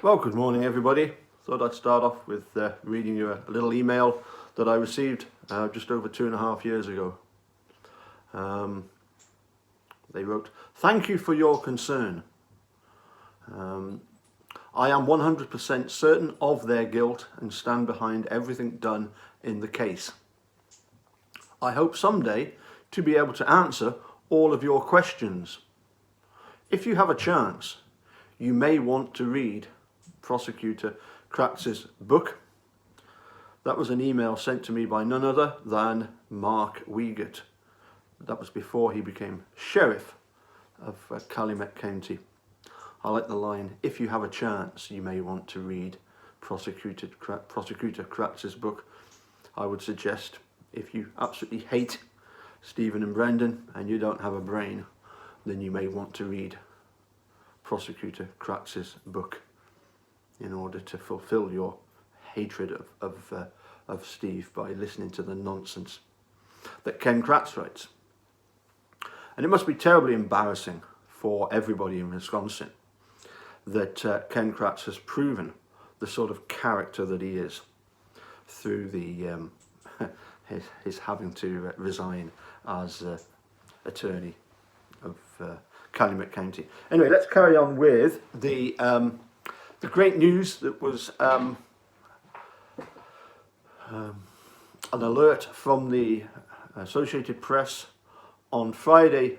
Well, good morning everybody. Thought I'd start off with reading you a little email that I received just over 2.5 years ago. They wrote, "Thank you for your concern. I am 100% certain of their guilt and stand behind everything done in the case. I hope someday to be able to answer all of your questions. If you have a chance, you may want to read Prosecutor Kratz's book." That was an email sent to me by none other than Mark Wiegert. That was before he became sheriff of Calumet County. I like the line, "If you have a chance, you may want to read Prosecutor Kratz's book." I would suggest, if you absolutely hate Stephen and Brendan and you don't have a brain, then you may want to read Prosecutor Kratz's book in order to fulfill your hatred of Steve by listening to the nonsense that Ken Kratz writes. And it must be terribly embarrassing for everybody in Wisconsin that Ken Kratz has proven the sort of character that he is through the his having to resign as attorney of Calumet County. Anyway, let's carry on with the great news that was an alert from the Associated Press on Friday,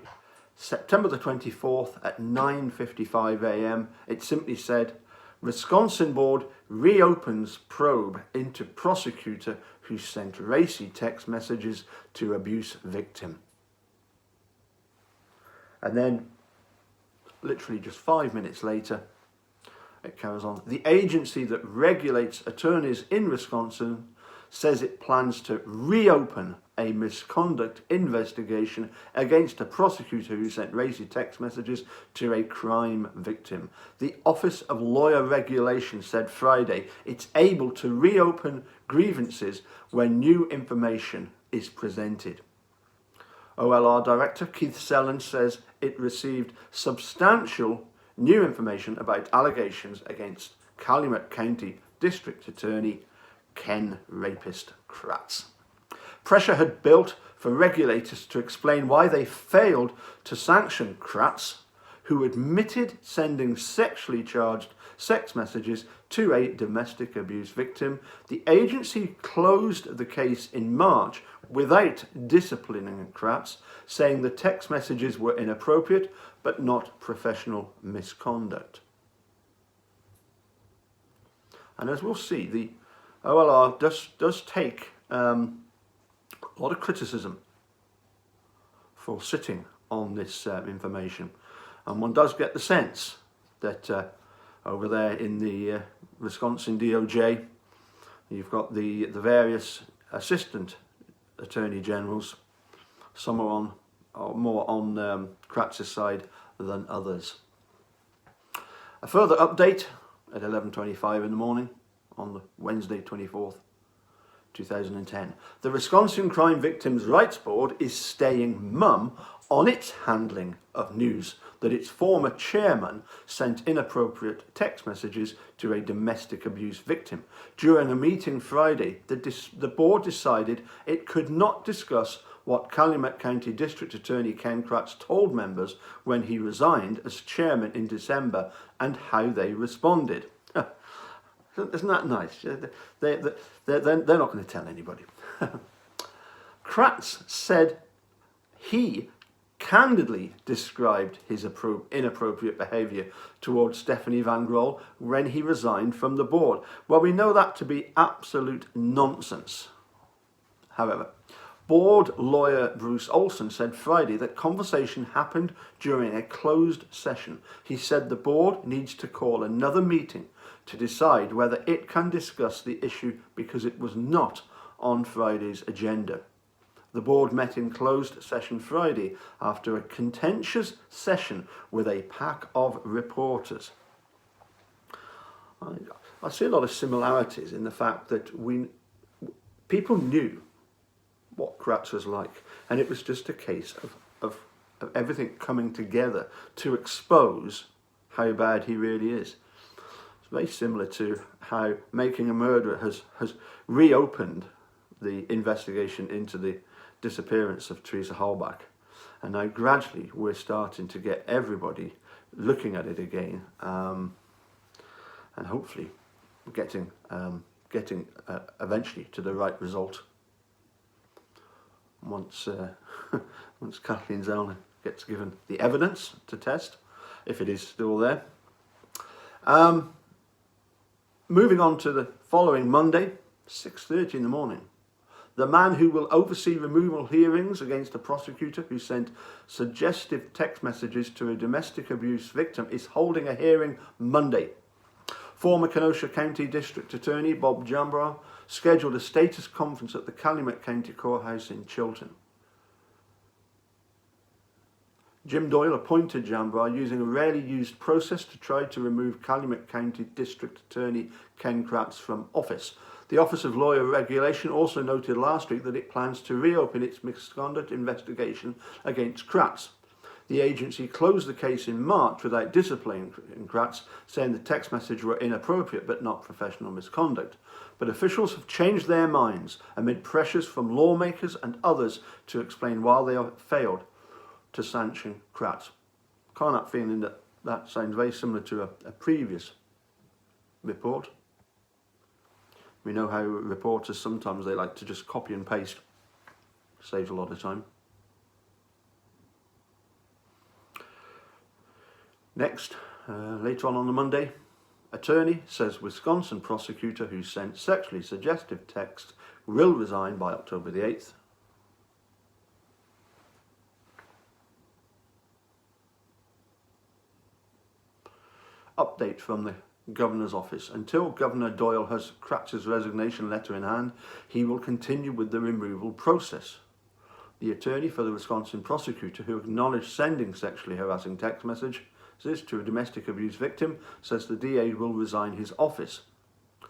September the 24th at 9:55 a.m. It simply said, "Wisconsin board reopens probe into prosecutor who sent racy text messages to abuse victim." And then, literally just 5 minutes later, it carries on. "The agency that regulates attorneys in Wisconsin says it plans to reopen a misconduct investigation against a prosecutor who sent racy text messages to a crime victim. The Office of Lawyer Regulation said Friday it's able to reopen grievances when new information is presented." OLR Director Keith Sellen says it received substantial new information about allegations against Calumet County District Attorney Ken Rapist Kratz. Pressure had built for regulators to explain why they failed to sanction Kratz, who admitted sending sexually charged sex messages to a domestic abuse victim. The agency closed the case in March without disciplining Kratz, saying the text messages were inappropriate but not professional misconduct. And as we'll see, the OLR does take a lot of criticism for sitting on this information, and one does get the sense that over there in the Wisconsin DOJ, you've got the various assistant attorney generals. Some are more on Kratz's side than others. A further update at 11:25 in the morning on the Wednesday 24th, 2010. The Wisconsin Crime Victims' Rights Board is staying mum on its handling of news that its former chairman sent inappropriate text messages to a domestic abuse victim. During a meeting Friday, the board decided it could not discuss what Calumet County District Attorney Ken Kratz told members when he resigned as chairman in December and how they responded. Isn't that nice? They're not going to tell anybody. Kratz said he candidly described his inappropriate behaviour towards Stephanie Van Groll when he resigned from the board. Well, we know that to be absolute nonsense. However, board lawyer Bruce Olson said Friday that conversation happened during a closed session. He said the board needs to call another meeting to decide whether it can discuss the issue because it was not on Friday's agenda. The board met in closed session Friday after a contentious session with a pack of reporters. I see a lot of similarities in the fact that people knew what Kratz was like, and it was just a case of everything coming together to expose how bad he really is. It's very similar to how Making a Murderer has reopened the investigation into the disappearance of Teresa Halbach. And now gradually we're starting to get everybody looking at it again, and hopefully getting eventually to the right result once once Kathleen Zellner gets given the evidence to test, if it is still there. Moving on to the following Monday, 6:30 in the morning. The man who will oversee removal hearings against a prosecutor who sent suggestive text messages to a domestic abuse victim is holding a hearing Monday. Former Kenosha County District Attorney Bob Jambrough scheduled a status conference at the Calumet County Courthouse in Chilton. Jim Doyle appointed Jambrough using a rarely used process to try to remove Calumet County District Attorney Ken Kratz from office. The Office of Lawyer Regulation also noted last week that it plans to reopen its misconduct investigation against Kratz. The agency closed the case in March without disciplining Kratz, saying the text messages were inappropriate but not professional misconduct. But officials have changed their minds amid pressures from lawmakers and others to explain why they have failed to sanction Kratz. Can't help feeling that that sounds very similar to a previous report. We know how reporters sometimes they like to just copy and paste. Saves a lot of time. Next, later on the Monday, attorney says Wisconsin prosecutor who sent sexually suggestive text will resign by October the 8th. Update from the Governor's office. Until Governor Doyle has Kratz's resignation letter in hand, he will continue with the removal process. The attorney for the Wisconsin prosecutor who acknowledged sending sexually harassing text messages to a domestic abuse victim says the DA will resign his office.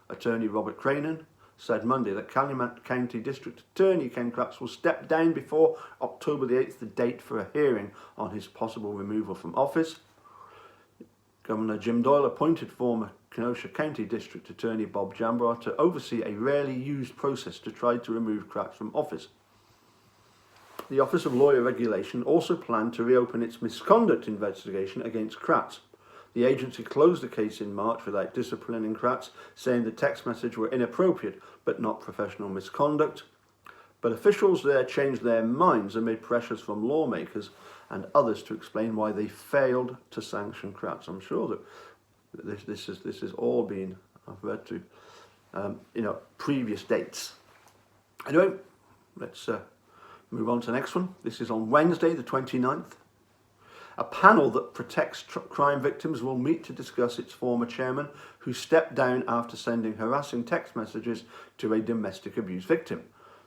Attorney Robert Cranen said Monday that Calumet County District Attorney Ken Kratz will step down before October the 8th, the date for a hearing on his possible removal from office. Governor Jim Doyle appointed former Kenosha County District Attorney Bob Jambrough to oversee a rarely used process to try to remove Kratz from office. The Office of Lawyer Regulation also planned to reopen its misconduct investigation against Kratz. The agency closed the case in March without disciplining Kratz, saying the text messages were inappropriate but not professional misconduct. But officials there changed their minds amid pressures from lawmakers and others to explain why they failed to sanction Kratz. I'm sure that this has all been, I've read to, previous dates. Anyway, let's move on to the next one. This is on Wednesday, the 29th. A panel that protects crime victims will meet to discuss its former chairman, who stepped down after sending harassing text messages to a domestic abuse victim.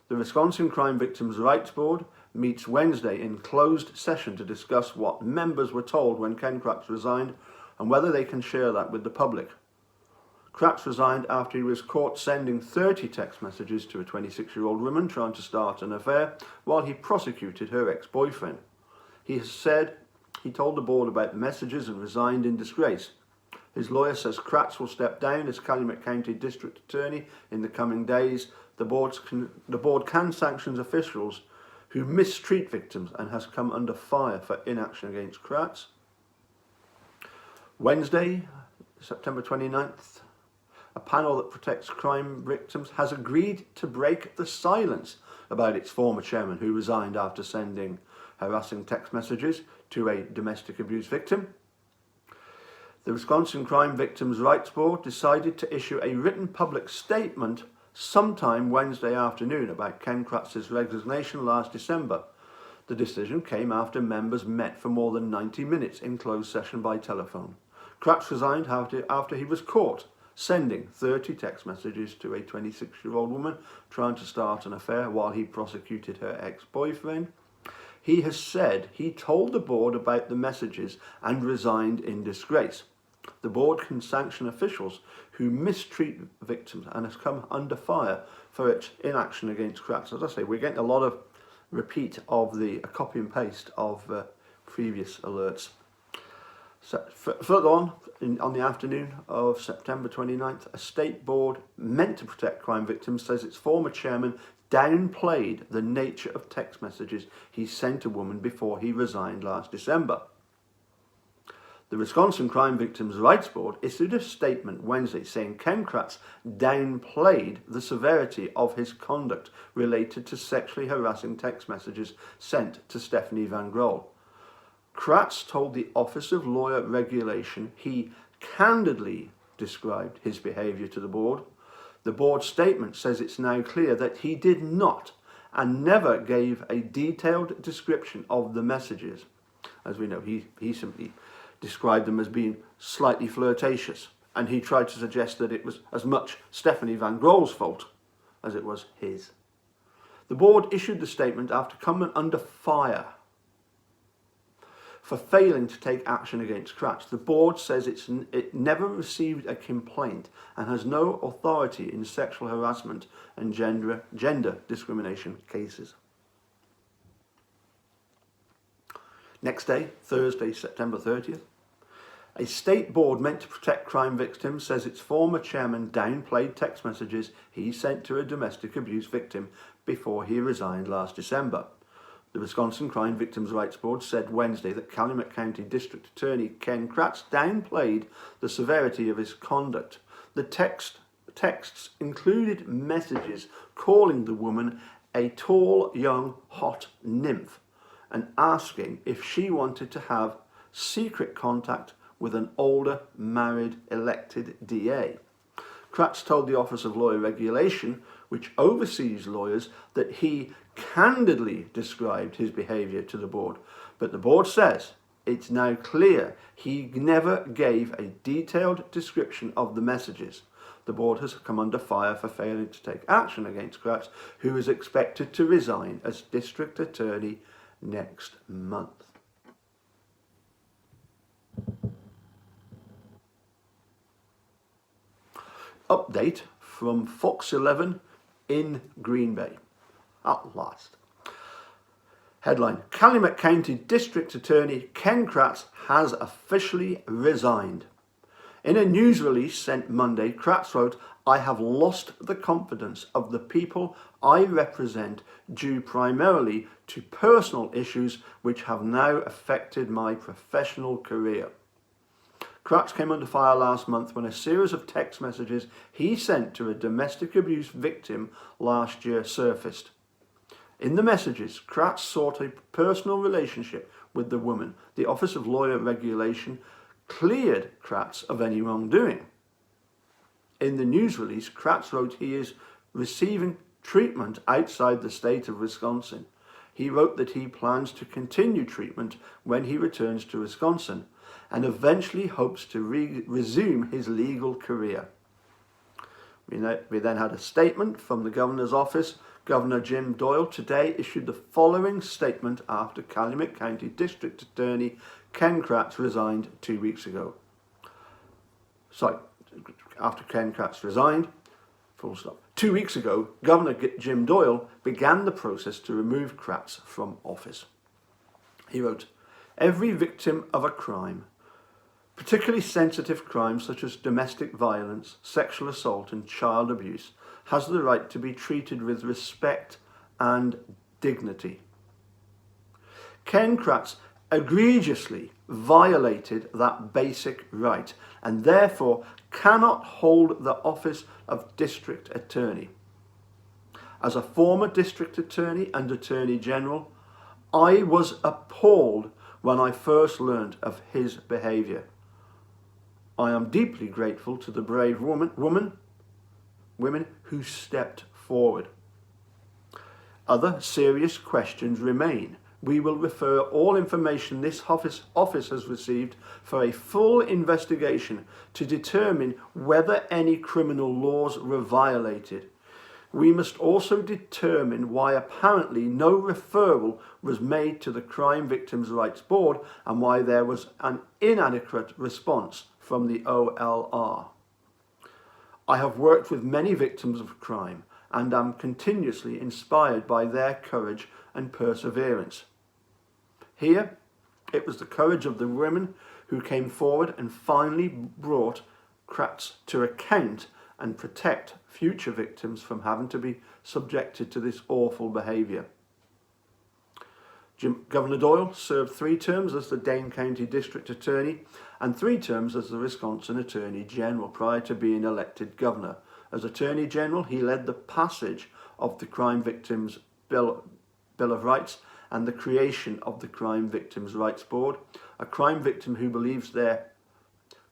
The Wisconsin Crime Victims' Rights Board meets Wednesday in closed session to discuss what members were told when Ken Kratz resigned and whether they can share that with the public. Kratz resigned after he was caught sending 30 text messages to a 26-year-old woman trying to start an affair while he prosecuted her ex-boyfriend. He has said he told the board about the messages and resigned in disgrace. His lawyer says Kratz will step down as Calumet County District Attorney in the coming days. The board can sanction officials who mistreat victims and has come under fire for inaction against Kratz. Wednesday, September 29th, a panel that protects crime victims has agreed to break the silence about its former chairman who resigned after sending harassing text messages to a domestic abuse victim. The Wisconsin Crime Victims' Rights Board decided to issue a written public statement sometime Wednesday afternoon about Ken Kratz's resignation last December. The decision came after members met for more than 90 minutes in closed session by telephone. Kratz resigned after he was caught sending 30 text messages to a 26-year-old woman trying to start an affair while he prosecuted her ex-boyfriend. He has said he told the board about the messages and resigned in disgrace. The board can sanction officials who mistreat victims and has come under fire for its inaction against Kratz. As I say, we're getting a lot of repeat of a copy and paste of previous alerts. Further on, on the afternoon of September 29th, a state board meant to protect crime victims says its former chairman downplayed the nature of text messages he sent a woman before he resigned last December. The Wisconsin Crime Victims' Rights Board issued a statement Wednesday saying Ken Kratz downplayed the severity of his conduct related to sexually harassing text messages sent to Stephanie Van Grohl. Kratz told the Office of Lawyer Regulation he candidly described his behaviour to the board. The board statement says it's now clear that he did not and never gave a detailed description of the messages. As we know, he simply described them as being slightly flirtatious, and he tried to suggest that it was as much Stephanie Van Grohl's fault as it was his. The board issued the statement after coming under fire for failing to take action against Kratz. The board says it never received a complaint and has no authority in sexual harassment and gender discrimination cases. Next day, Thursday, September 30th, a state board meant to protect crime victims says its former chairman downplayed text messages he sent to a domestic abuse victim before he resigned last December. The Wisconsin Crime Victims' Rights Board said Wednesday that Calumet County District Attorney Ken Kratz downplayed the severity of his conduct. The texts included messages calling the woman a tall, young, hot nymph and asking if she wanted to have secret contact with an older, married, elected DA. Kratz told the Office of Lawyer Regulation, which oversees lawyers, that he candidly described his behaviour to the board, but the board says it's now clear he never gave a detailed description of the messages. The board has come under fire for failing to take action against Kratz, who is expected to resign as district attorney next month. Update from Fox 11 in Green Bay. At last. Headline: Calumet County District Attorney Ken Kratz has officially resigned. In a news release sent Monday, Kratz wrote, "I have lost the confidence of the people I represent due primarily to personal issues which have now affected my professional career." Kratz came under fire last month when a series of text messages he sent to a domestic abuse victim last year surfaced. In the messages, Kratz sought a personal relationship with the woman. The Office of Lawyer Regulation cleared Kratz of any wrongdoing. In the news release, Kratz wrote he is receiving treatment outside the state of Wisconsin. He wrote that he plans to continue treatment when he returns to Wisconsin and eventually hopes to resume his legal career. We then had a statement from the governor's office. Governor Jim Doyle today issued the following statement after Calumet County District Attorney Ken Kratz resigned 2 weeks ago. After Ken Kratz resigned, full stop. 2 weeks ago, Governor Jim Doyle began the process to remove Kratz from office. He wrote, "Every victim of a crime, particularly sensitive crimes such as domestic violence, sexual assault and child abuse, has the right to be treated with respect and dignity. Ken Kratz egregiously violated that basic right and therefore cannot hold the office of district attorney. As a former district attorney and attorney general, I was appalled when I first learned of his behaviour. I am deeply grateful to the brave women who stepped forward. Other serious questions remain. We will refer all information this office has received for a full investigation to determine whether any criminal laws were violated. We must also determine why apparently no referral was made to the Crime Victims' Rights Board and why there was an inadequate response from the OLR. I have worked with many victims of crime and am continuously inspired by their courage and perseverance. Here, it was the courage of the women who came forward and finally brought Kratz to account and protect future victims from having to be subjected to this awful behaviour. Governor Doyle served 3 terms as the Dane County District Attorney and 3 terms as the Wisconsin Attorney General prior to being elected governor. As Attorney General, he led the passage of the Crime Victims Bill of Rights and the creation of the Crime Victims' Rights Board. A crime victim who believes their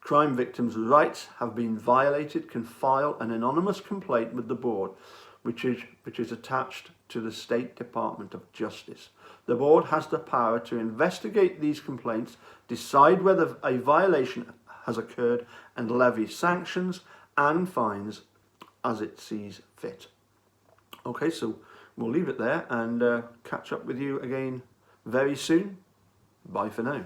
crime victims' rights have been violated can file an anonymous complaint with the board, which is attached to the State Department of Justice. The board has the power to investigate these complaints, decide whether a violation has occurred, and levy sanctions and fines as it sees fit. Okay, so we'll leave it there and catch up with you again very soon. Bye for now.